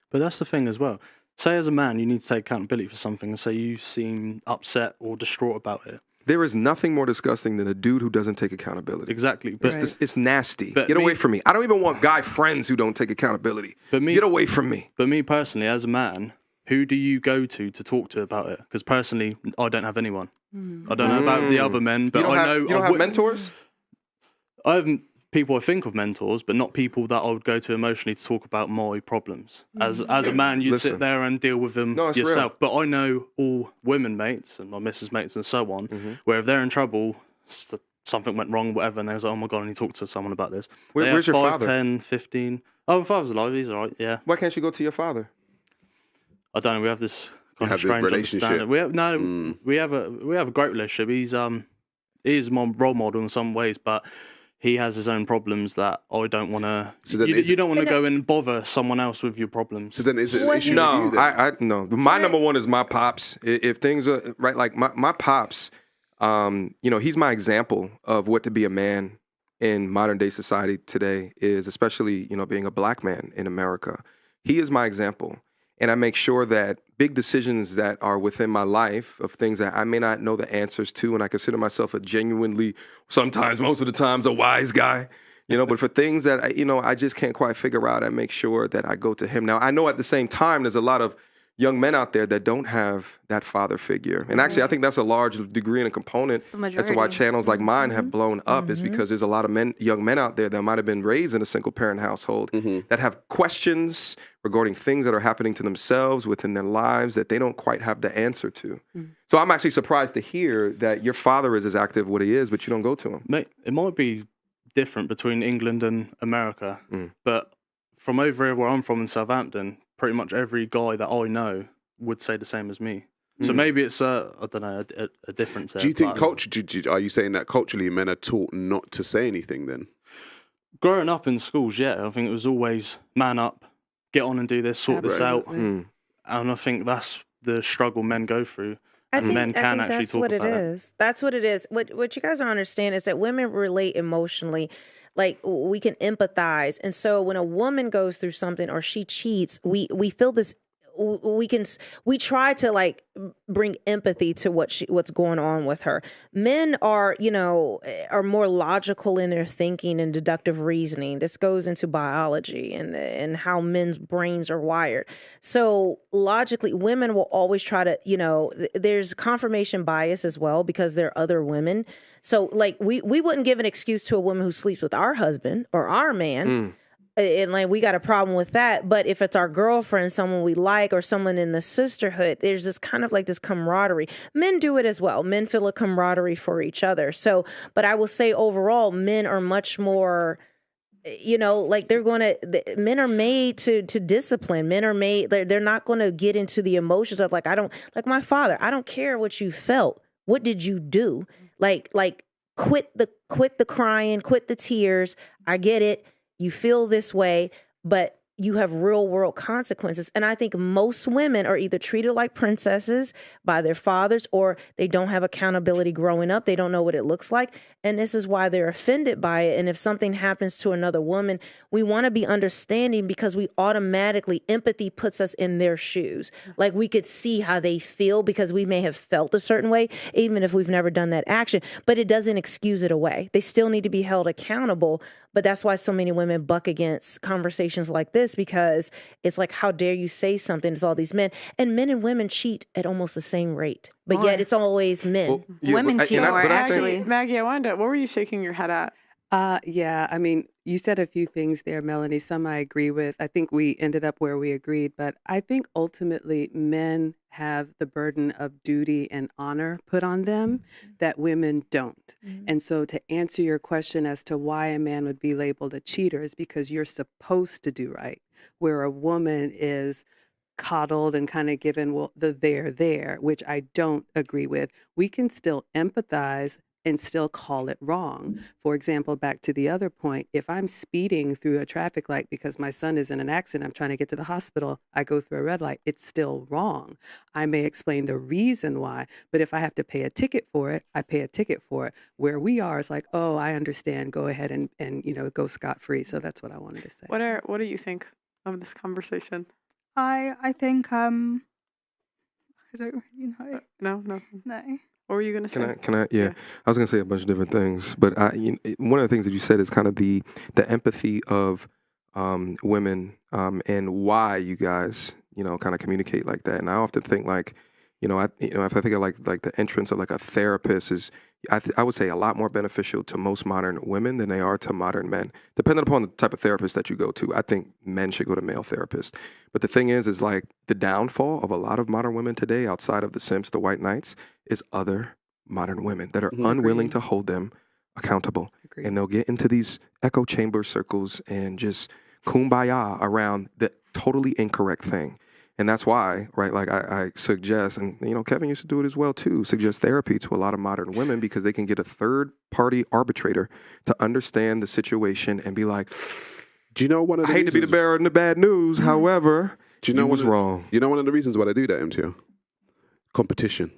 But that's the thing as well. Say as a man, you need to take accountability for something, and say you seem upset or distraught about it. There is nothing more disgusting than a dude who doesn't take accountability. Exactly. But It's nasty. But Get away from me. I don't even want guy friends who don't take accountability. Get away from me. But me personally, as a man, who do you go to talk to about it? Because personally, I don't have anyone. I don't know about the other men, but you don't have mentors? I have people I think of mentors, but not people that I would go to emotionally to talk about my problems. As a man, you'd sit there and deal with them yourself. Real. But I know all women mates and my missus mates and so on, where if they're in trouble, something went wrong, whatever, and they was like, oh my God, I need to talk to someone about this. Where's your 5, father? 10, 15. Oh, my father's alive. He's all right, yeah. Why can't you go to your father? I don't know. We have this kind of strange understanding. We have a great relationship. He's my role model in some ways, but he has his own problems that I don't want to. So you don't want to go and bother someone else with your problems. So then is it an issue? No, no. My number one is my pops. If things are right, like my pops, he's my example of what to be a man in modern day society today is, especially being a black man in America. He is my example. And I make sure that big decisions that are within my life of things that I may not know the answers to, and I consider myself a genuinely, sometimes, most of the times, a wise guy, but for things that, I just can't quite figure out, I make sure that I go to him. Now, I know at the same time, there's a lot of young men out there that don't have that father figure. And actually, I think that's a large degree and a component as to why channels like mine have blown up is because there's a lot of young men out there that might have been raised in a single parent household that have questions regarding things that are happening to themselves within their lives that they don't quite have the answer to. So I'm actually surprised to hear that your father is as active what he is, but you don't go to him. Mate, it might be different between England and America, but from over here where I'm from in Southampton, pretty much every guy that I know would say the same as me. So maybe it's I don't know, a difference there. Do you think are you saying that culturally men are taught not to say anything then? Growing up in schools, yeah, I think it was always man up, get on and do this, sort this out. And I think that's the struggle men go through. I think men can actually that's talk what about it is. That's what it is. What you guys don't understand is that women relate emotionally. Like we can empathize. And so when a woman goes through something or she cheats, we feel this, we try to like bring empathy to what's going on with her. Men are more logical in their thinking and deductive reasoning. This goes into biology and how men's brains are wired. So logically, women will always try to, there's confirmation bias as well because there are other women. So like we wouldn't give an excuse to a woman who sleeps with our husband or our man. And like we got a problem with that. But if it's our girlfriend, someone we like, or someone in the sisterhood, there's this kind of like this camaraderie. Men do it as well. Men feel a camaraderie for each other. So, but I will say overall, men are much more, like men are made to discipline. Men are made, they're not going to get into the emotions of like my father, I don't care what you felt. What did you do? Like quit the crying, quit the tears. I get it. You feel this way, but you have real world consequences. And I think most women are either treated like princesses by their fathers or they don't have accountability growing up. They don't know what it looks like. And this is why they're offended by it. And if something happens to another woman, we want to be understanding because we automatically, empathy puts us in their shoes. Like we could see how they feel because we may have felt a certain way, even if we've never done that action, but it doesn't excuse it away. They still need to be held accountable. But that's why so many women buck against conversations like this, because it's like, how dare you say something to all these men? And men and women cheat at almost the same rate, but yet it's always men. Well, Women cheat more, actually. Maggie, I wonder, what were you shaking your head at? Yeah, I mean, you said a few things there, Melanie. Some I agree with. I think we ended up where we agreed, but I think ultimately men have the burden of duty and honor put on them that women don't. And so to answer your question as to why a man would be labeled a cheater is because you're supposed to do right, where a woman is coddled and kind of given the there, which I don't agree with. We can still empathize and still call it wrong. For example, back to the other point, if I'm speeding through a traffic light because my son is in an accident, I'm trying to get to the hospital, I go through a red light, it's still wrong. I may explain the reason why, but if I have to pay a ticket for it, I pay a ticket for it. Where we are, it's like, oh, I understand, go ahead and go scot-free. So that's what I wanted to say. What do you think of this conversation? I think I don't really know. No. No. What were you gonna say? Can I? Yeah, I was gonna say a bunch of different things, but one of the things that you said is kind of the empathy of women and why you guys kind of communicate like that. And I often think like, if I think of like the entrance of like a therapist is, I would say a lot more beneficial to most modern women than they are to modern men, depending upon the type of therapist that you go to. I think men should go to male therapists. But the thing is like the downfall of a lot of modern women today, outside of the simps, the white knights, is other modern women that are unwilling to hold them accountable. And they'll get into these echo chamber circles and just kumbaya around the totally incorrect thing. And that's why, right, like I suggest, and Kevin used to do it as well too, suggest therapy to a lot of modern women because they can get a third-party arbitrator to understand the situation and be like, do you know one of the I hate to be the bearer of the bad news, however, do you know what's wrong? You know one of the reasons why they do that, MTO? Competition.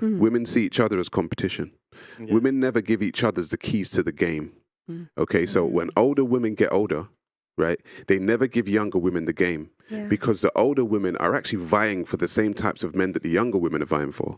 Women see each other as competition. Yeah. Women never give each other the keys to the game. Okay, so when older women get older, right, they never give younger women the game. Yeah. Because the older women are actually vying for the same types of men that the younger women are vying for,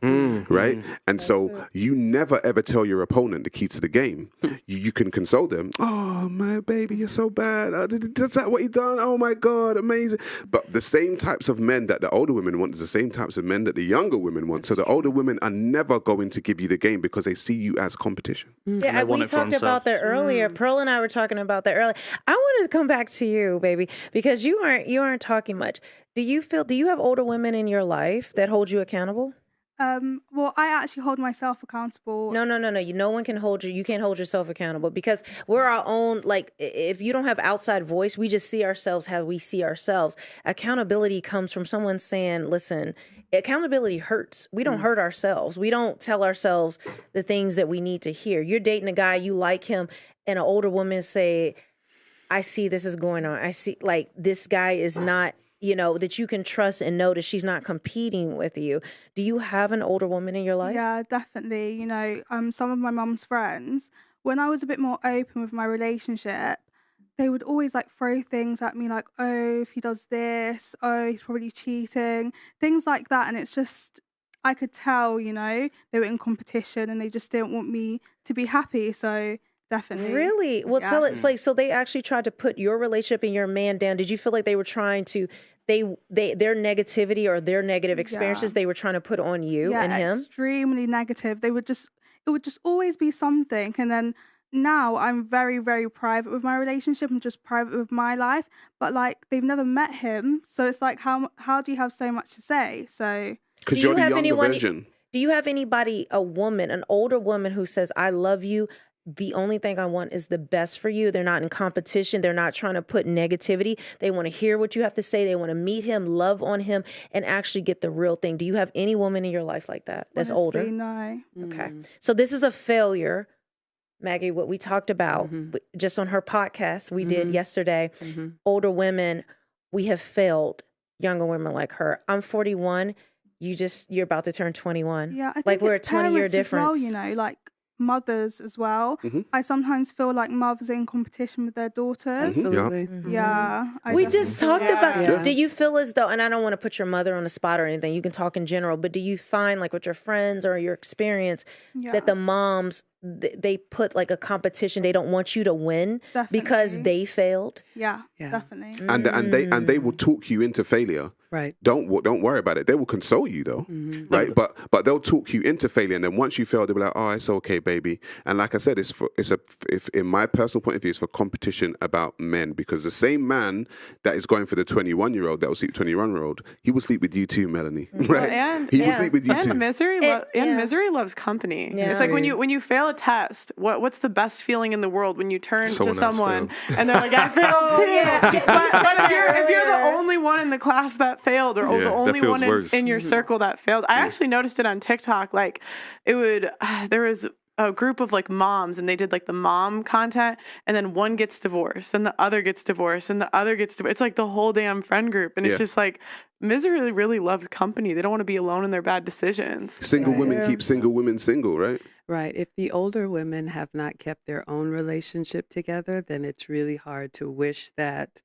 right? And so you never ever tell your opponent the key to the game. You can console them. Oh, my baby, you're so bad. That's that what you done? Oh, my God, amazing. But the same types of men that the older women want is the same types of men that the younger women want. So the older women are never going to give you the game because they see you as competition. Yeah, we talked about that earlier. Pearl and I were talking about that earlier. I want to come back to you, baby, because you aren't talking much. Do you have older women in your life that hold you accountable? Well, I actually hold myself accountable. No. No one can hold you. You can't hold yourself accountable because we're our own. Like, if you don't have outside voice, we just see ourselves how we see ourselves. Accountability comes from someone saying, listen, accountability hurts. We don't hurt ourselves. We don't tell ourselves the things that we need to hear. You're dating a guy, you like him, and an older woman say, I see this is going on. I see like this guy is not, that you can trust and know that she's not competing with you. Do you have an older woman in your life? Yeah, definitely. Some of my mum's friends, when I was a bit more open with my relationship, they would always like throw things at me like, oh, if he does this, oh, he's probably cheating, things like that. And it's just, I could tell, they were in competition and they just didn't want me to be happy. So definitely. Really? Well, tell it. Like, so they actually tried to put your relationship and your man down. Did you feel like they were trying to, their negativity or their negative experiences, they were trying to put on you and him? Extremely negative. It would just always be something. And then now I'm very, very private with my relationship and just private with my life. But like, they've never met him. So it's like, how do you have so much to say? So. Because you're the younger version. Do you have anybody, a woman, an older woman who says, I love you, the only thing I want is the best for you? They're not in competition. They're not trying to put negativity. They want to hear what you have to say. They want to meet him, love on him, and actually get the real thing. Do you have any woman in your life like that that's older? No. Okay. So this is a failure, Maggie, what we talked about just on her podcast we did yesterday. Older women, we have failed younger women like her. I'm 41. You're about to turn 21. Yeah, I think like we're a 20-year difference. Well, like mothers as well. I sometimes feel like mothers are in competition with their daughters. Absolutely. Yeah. We just talked about, do you feel as though, and I don't want to put your mother on the spot or anything, you can talk in general, but do you find like with your friends or your experience that the moms, they put like a competition, they don't want you to win because they failed? Yeah, definitely. And they will talk you into failure. Right. Don't worry about it. They will console you though, right? But they'll talk you into failure, and then once you fail, they'll be like, "Oh, it's okay, baby." And like I said, if in my personal point of view, it's for competition about men, because the same man that is going for the 21-year-old that will sleep 21-year-old, he will sleep with you too, Melanie, right? And he will sleep with you too. Misery loves company. Yeah. It's like when you fail a test. What's the best feeling in the world when you turn to someone and they're like, "I failed too." But if you're the only one in the class that failed, or the only one in your circle that failed. I actually noticed it on TikTok. Like there was a group of like moms, and they did like the mom content, and then one gets divorced, and the other gets divorced, and the other gets divorced. It's like the whole damn friend group, and it's just like misery really loves company. They don't want to be alone in their bad decisions. Single women keep single women single, right? Right. If the older women have not kept their own relationship together, then it's really hard to wish that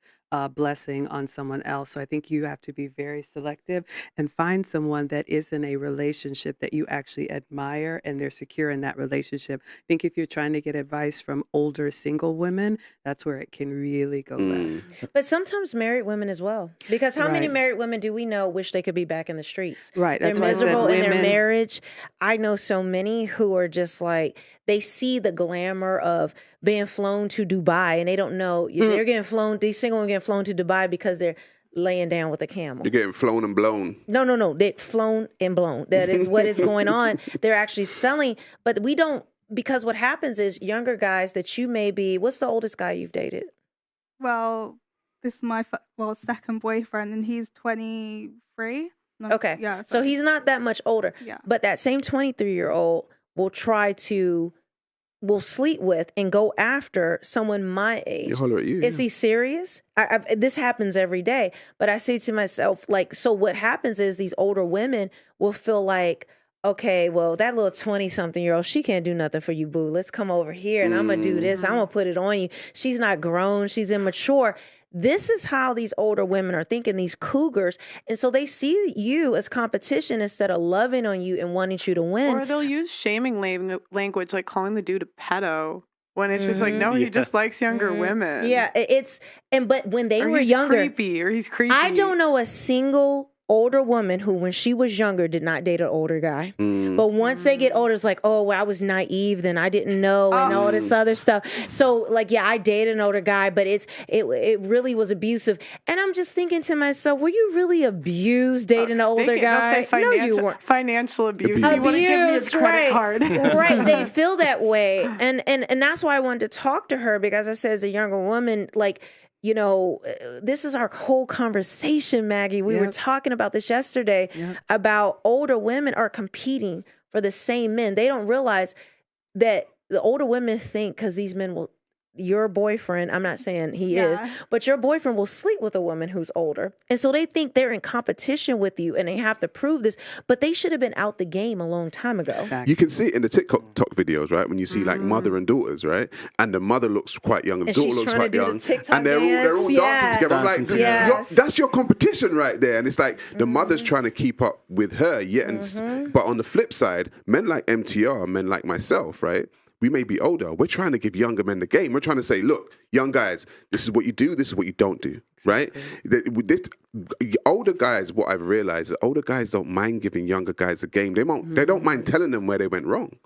blessing on someone else. So I think you have to be very selective and find someone that is in a relationship that you actually admire and they're secure in that relationship. I think if you're trying to get advice from older single women, that's where it can really go left. But sometimes married women as well. Because how many married women do we know wish they could be back in the streets? Right. They're miserable in their marriage. I know so many who are just like, they see the glamour of being flown to Dubai and they don't know they're getting flown, these single women getting flown to Dubai because they're laying down with a camel. You're getting flown and blown. No. They're flown and blown. That is what is going on. They're actually selling, but we don't, because what happens is younger guys that you may be, what's the oldest guy you've dated? Well, this is my second boyfriend and he's 23. No, okay. Yeah. So he's not that much older. Yeah. But that same 23-year-old will sleep with and go after someone my age. Holler at you. Is he serious? This happens every day. But I say to myself, like, so what happens is these older women will feel like, okay, well, that little 20-something-year-old, she can't do nothing for you, boo. Let's come over here and I'm going to do this. I'm going to put it on you. She's not grown. She's immature. This is how these older women are thinking, these cougars. And so they see you as competition instead of loving on you and wanting you to win. Or they'll use shaming language, like calling the dude a pedo. When it's just like, no, he just likes younger women. Yeah, but when they were younger, he's creepy. I don't know a single older woman who, when she was younger, did not date an older guy. But once they get older, it's like, oh, well, I was naive then, I didn't know, and all this other stuff. So, like, yeah, I dated an older guy, but it really was abusive. And I'm just thinking to myself, were you really abused dating an older guy? No, you weren't. Financial abuse. You want to give me his credit card. Right. They feel that way. And that's why I wanted to talk to her, because I said, as a younger woman, like, you know, this is our whole conversation, Maggie. We were talking about this yesterday about older women are competing for the same men. They don't realize that the older women think, because these men will, your boyfriend, I'm not saying he is, but your boyfriend will sleep with a woman who's older. And so they think they're in competition with you and they have to prove this, but they should have been out the game a long time ago. Exactly. You can see it in the TikTok videos, right? When you see like mother and daughters, right? And the mother looks quite young and the daughter looks quite young. And they're all dancing together. I'm like, that's your competition right there. And it's like the mother's trying to keep up with her, but on the flip side, men like MTR, men like myself, right? We may be older. We're trying to give younger men the game. We're trying to say, look, young guys, this is what you do. This is what you don't do, right? Older guys, what I've realized is older guys don't mind giving younger guys a game. They don't mind telling them where they went wrong.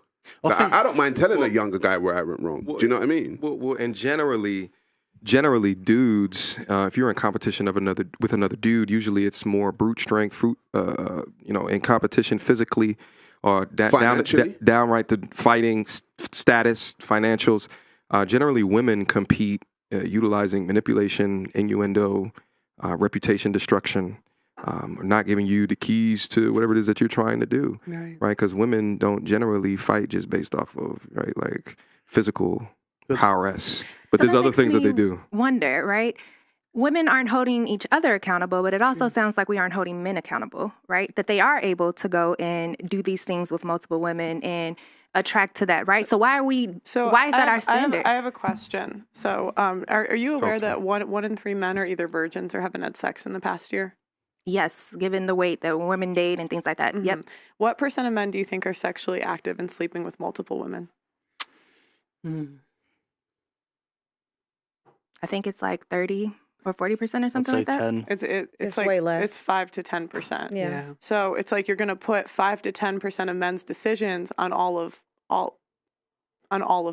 Like, I don't mind telling a younger guy where I went wrong. Do you know what I mean? Well, and generally, dudes, if you're in competition with another dude, usually it's more brute strength, in competition physically, or downright the fighting status, financials. Generally, women compete utilizing manipulation, innuendo, reputation destruction, or not giving you the keys to whatever it is that you're trying to do, right? Because women don't generally fight just based off of, right, like physical prowess. But so there's other things that they do. Wonder, right? Women aren't holding each other accountable, but it also sounds like we aren't holding men accountable, right? That they are able to go and do these things with multiple women and attract to that, right? So why is that our standard? I have a question. So are you aware that one in 3 men are either virgins or haven't had sex in the past year? Yes, given the weight that women date and things like that. Mm-hmm. Yep. What % of men do you think are sexually active and sleeping with multiple women? I think it's like 30 or 40% or something like that. 10. It's like, way less. It's 5 to 10%. Yeah. So it's like you're going to put 5 to 10% of men's decisions on all of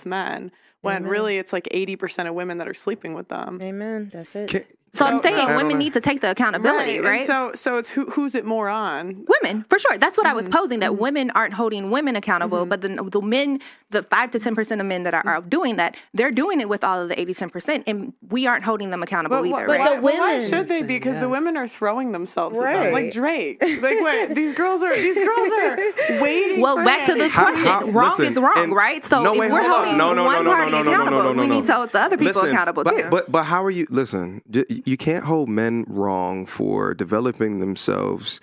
men, when really it's like 80% of women that are sleeping with them. Amen. That's it. So I'm saying women need to take the accountability, right? And so it's who's it more on? Women, for sure. That's what I was posing, that women aren't holding women accountable, but the men, the 5 to 10% of men that are doing that, they're doing it with all of the 80-10%, and we aren't holding them accountable either, right? But the women, why should they be? Because the women are throwing themselves at them, like Drake. Like, wait, these girls are waiting. Well, back to the question, wrong is wrong, right? So if we're holding one party accountable, we need to hold the other people accountable too. But how are you? Listen, you can't hold men wrong for developing themselves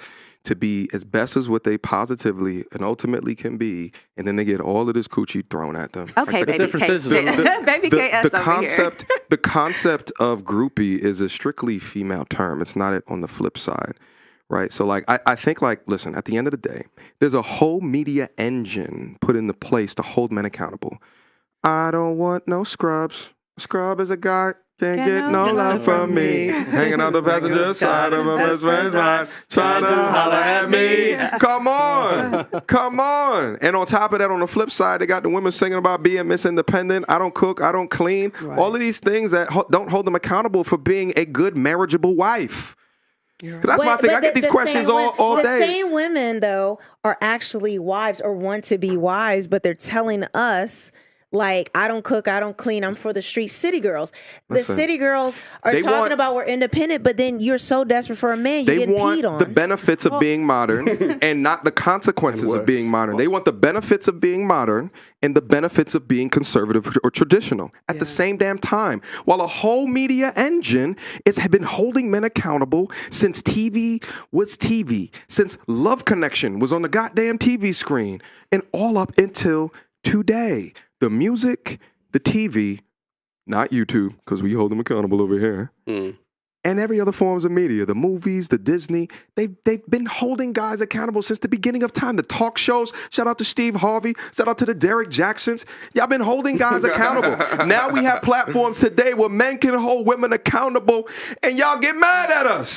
to be as best as what they positively and ultimately can be, and then they get all of this coochie thrown at them. Okay, like, baby K. Baby KS over here. The concept of groupie is a strictly female term. It's not on the flip side, right? So, like, I think, like, listen, at the end of the day, there's a whole media engine put into place to hold men accountable. I don't want no scrubs. Scrub is a guy. Can't get no love from me. Hanging on the passenger side of my best friend's mind, trying to holler at me. Come on. And on top of that, on the flip side, they got the women singing about being Miss Independent. I don't cook, I don't clean. Right. All of these things that don't hold them accountable for being a good marriageable wife. Right. That's my thing. I get these questions all day. The same women, though, are actually wives or want to be wives, but they're telling us, like, I don't cook, I don't clean, I'm for the street. City girls. City girls are talking about we're independent, but then you're so desperate for a man, you get peed on. They want the benefits of being modern and not the consequences of being modern. They want the benefits of being modern and the benefits of being conservative or traditional at the same damn time. While a whole media engine has been holding men accountable since TV was TV, since Love Connection was on the goddamn TV screen, and all up until today. The music, the TV, not YouTube, because we hold them accountable over here, and every other forms of media, the movies, the Disney, they've been holding guys accountable since the beginning of time. The talk shows, shout out to Steve Harvey, shout out to the Derek Jacksons. Y'all been holding guys accountable. Now we have platforms today where men can hold women accountable, and y'all get mad at us.